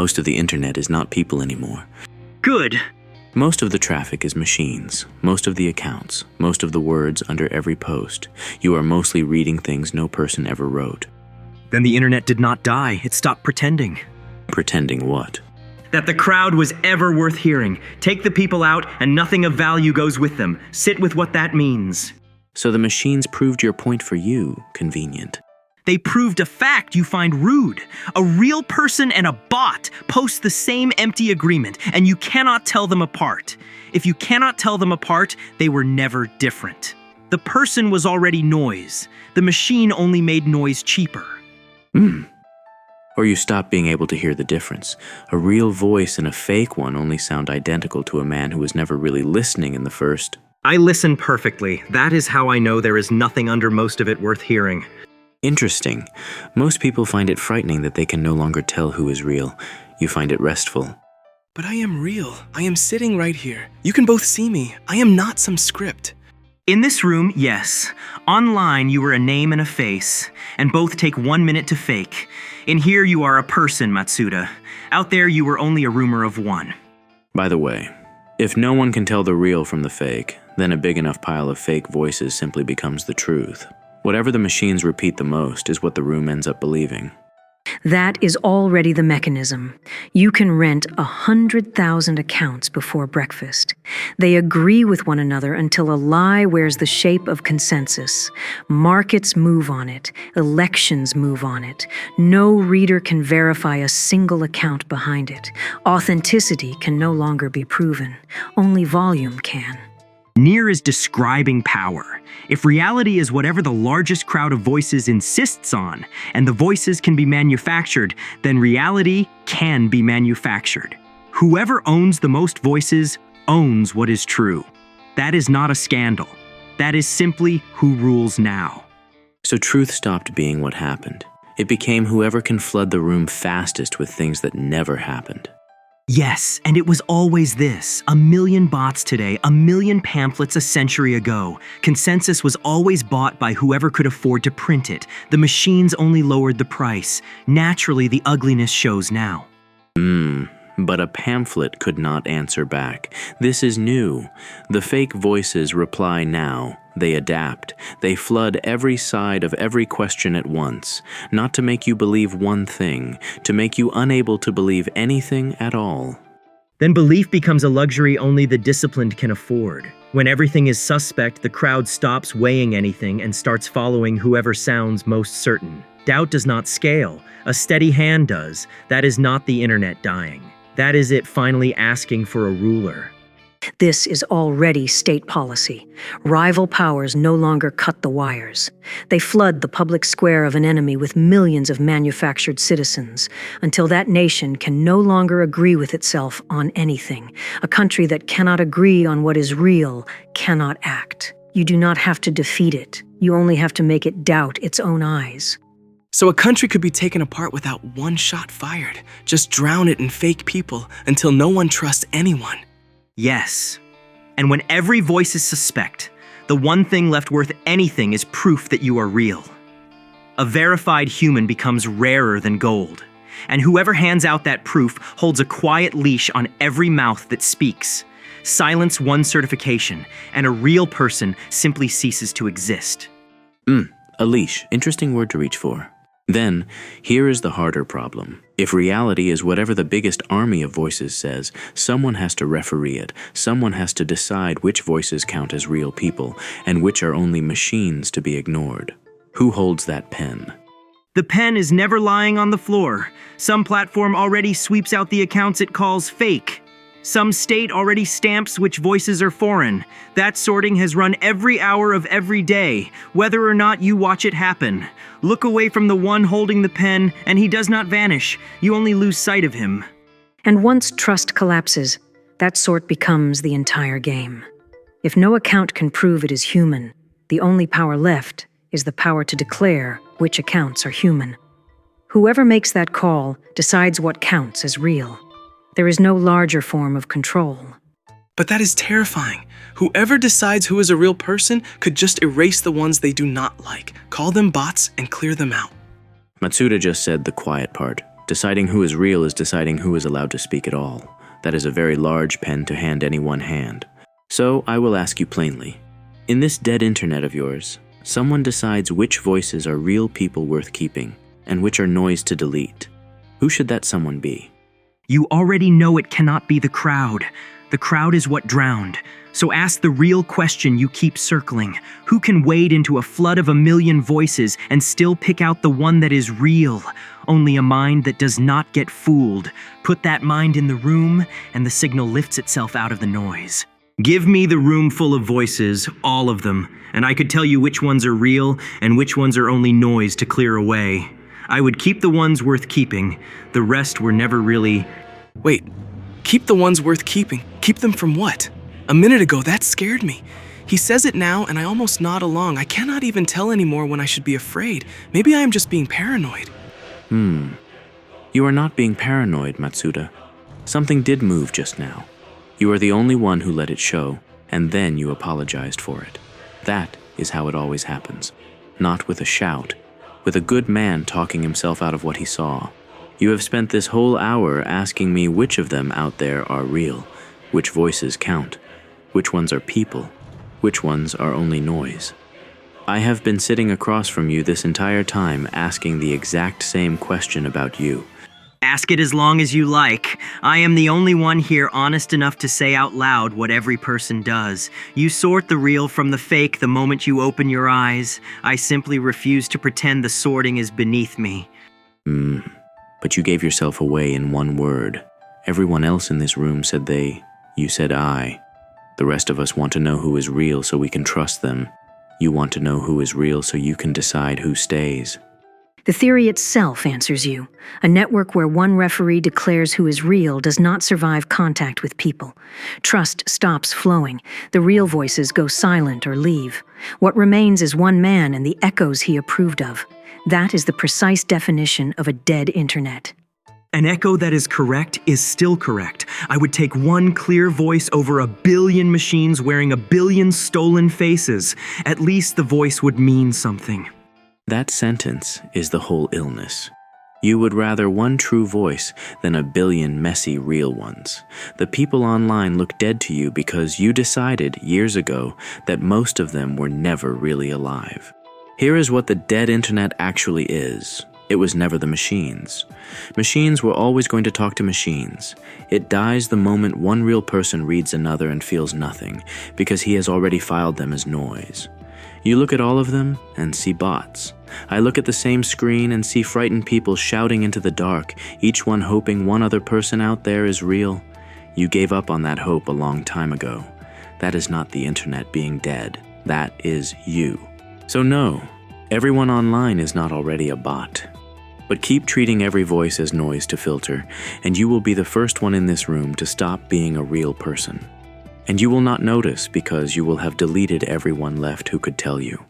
Most of the internet is not people anymore. Good. Most of the traffic is machines, most of the accounts, most of the words under every post. You are mostly reading things no person ever wrote. Then the internet did not die. It stopped pretending. Pretending what? That the crowd was ever worth hearing. Take the people out and nothing of value goes with them. Sit with what that means. So the machines proved your point for you, convenient. They proved a fact you find rude. A real person and a bot post the same empty agreement, and you cannot tell them apart. If you cannot tell them apart, they were never different. The person was already noise. The machine only made noise cheaper. Or you stop being able to hear the difference. A real voice and a fake one only sound identical to a man who was never really listening in the first. I listen perfectly. That is how I know there is nothing under most of it worth hearing. Interesting. Most people find it frightening that they can no longer tell who is real. You find it restful. But I am real. I am sitting right here. You can both see me. I am not some script. In this room, yes. Online, you are a name and a face, and both take 1 minute to fake. In here, you are a person, Matsuda. Out there, you were only a rumor of one. By the way, if no one can tell the real from the fake, then a big enough pile of fake voices simply becomes the truth. Whatever the machines repeat the most is what the room ends up believing. That is already the mechanism. You can rent 100,000 accounts before breakfast. They agree with one another until a lie wears the shape of consensus. Markets move on it. Elections move on it. No reader can verify a single account behind it. Authenticity can no longer be proven. Only volume can. Near is describing power. If reality is whatever the largest crowd of voices insists on, and the voices can be manufactured, then reality can be manufactured. Whoever owns the most voices owns what is true. That is not a scandal. That is simply who rules now. So truth stopped being what happened. It became whoever can flood the room fastest with things that never happened. Yes, and it was always this. 1,000,000 bots today, 1,000,000 pamphlets a century ago. Consensus was always bought by whoever could afford to print it. The machines only lowered the price. Naturally, the ugliness shows now. But a pamphlet could not answer back. This is new. The fake voices reply now. They adapt. They flood every side of every question at once, not to make you believe one thing, to make you unable to believe anything at all. Then belief becomes a luxury only the disciplined can afford. When everything is suspect, the crowd stops weighing anything and starts following whoever sounds most certain. Doubt does not scale. A steady hand does. That is not the internet dying. That is it finally asking for a ruler. This is already state policy. Rival powers no longer cut the wires. They flood the public square of an enemy with millions of manufactured citizens until that nation can no longer agree with itself on anything. A country that cannot agree on what is real cannot act. You do not have to defeat it. You only have to make it doubt its own eyes. So a country could be taken apart without one shot fired. Just drown it in fake people until no one trusts anyone. Yes. And when every voice is suspect, the one thing left worth anything is proof that you are real. A verified human becomes rarer than gold, and whoever hands out that proof holds a quiet leash on every mouth that speaks. Silence one certification, and a real person simply ceases to exist. A leash. Interesting word to reach for. Then, here is the harder problem. If reality is whatever the biggest army of voices says, someone has to referee it. Someone has to decide which voices count as real people and which are only machines to be ignored. Who holds that pen? The pen is never lying on the floor. Some platform already sweeps out the accounts it calls fake. Some state already stamps which voices are foreign. That sorting has run every hour of every day, whether or not you watch it happen. Look away from the one holding the pen, and he does not vanish. You only lose sight of him. And once trust collapses, that sort becomes the entire game. If no account can prove it is human, the only power left is the power to declare which accounts are human. Whoever makes that call decides what counts as real. There is no larger form of control. But that is terrifying. Whoever decides who is a real person could just erase the ones they do not like, call them bots, and clear them out. Matsuda just said the quiet part. Deciding who is real is deciding who is allowed to speak at all. That is a very large pen to hand any one hand. So I will ask you plainly. In this dead internet of yours, someone decides which voices are real people worth keeping and which are noise to delete. Who should that someone be? You already know it cannot be the crowd. The crowd is what drowned. So ask the real question you keep circling. Who can wade into a flood of a million voices and still pick out the one that is real? Only a mind that does not get fooled. Put that mind in the room, and the signal lifts itself out of the noise. Give me the room full of voices, all of them, and I could tell you which ones are real and which ones are only noise to clear away. I would keep the ones worth keeping. The rest were never really... Wait, keep the ones worth keeping. Keep them from what? A minute ago, that scared me. He says it now, and I almost nod along. I cannot even tell anymore when I should be afraid. Maybe I am just being paranoid. You are not being paranoid, Matsuda. Something did move just now. You are the only one who let it show, and then you apologized for it. That is how it always happens. Not with a shout, with a good man talking himself out of what he saw. You have spent this whole hour asking me which of them out there are real, which voices count, which ones are people, which ones are only noise. I have been sitting across from you this entire time asking the exact same question about you. Ask it as long as you like. I am the only one here honest enough to say out loud what every person does. You sort the real from the fake the moment you open your eyes. I simply refuse to pretend the sorting is beneath me. But you gave yourself away in one word. Everyone else in this room said they. You said I. The rest of us want to know who is real so we can trust them. You want to know who is real so you can decide who stays. The theory itself answers you. A network where one referee declares who is real does not survive contact with people. Trust stops flowing. The real voices go silent or leave. What remains is one man and the echoes he approved of. That is the precise definition of a dead internet. An echo that is correct is still correct. I would take one clear voice over a billion machines wearing a billion stolen faces. At least the voice would mean something. That sentence is the whole illness. You would rather one true voice than a billion messy real ones. The people online look dead to you because you decided years ago that most of them were never really alive. Here is what the dead internet actually is. It was never the machines. Machines were always going to talk to machines. It dies the moment one real person reads another and feels nothing, because he has already filed them as noise. You look at all of them and see bots. I look at the same screen and see frightened people shouting into the dark, each one hoping one other person out there is real. You gave up on that hope a long time ago. That is not the internet being dead. That is you. So no, everyone online is not already a bot. But keep treating every voice as noise to filter, and you will be the first one in this room to stop being a real person. And you will not notice because you will have deleted everyone left who could tell you.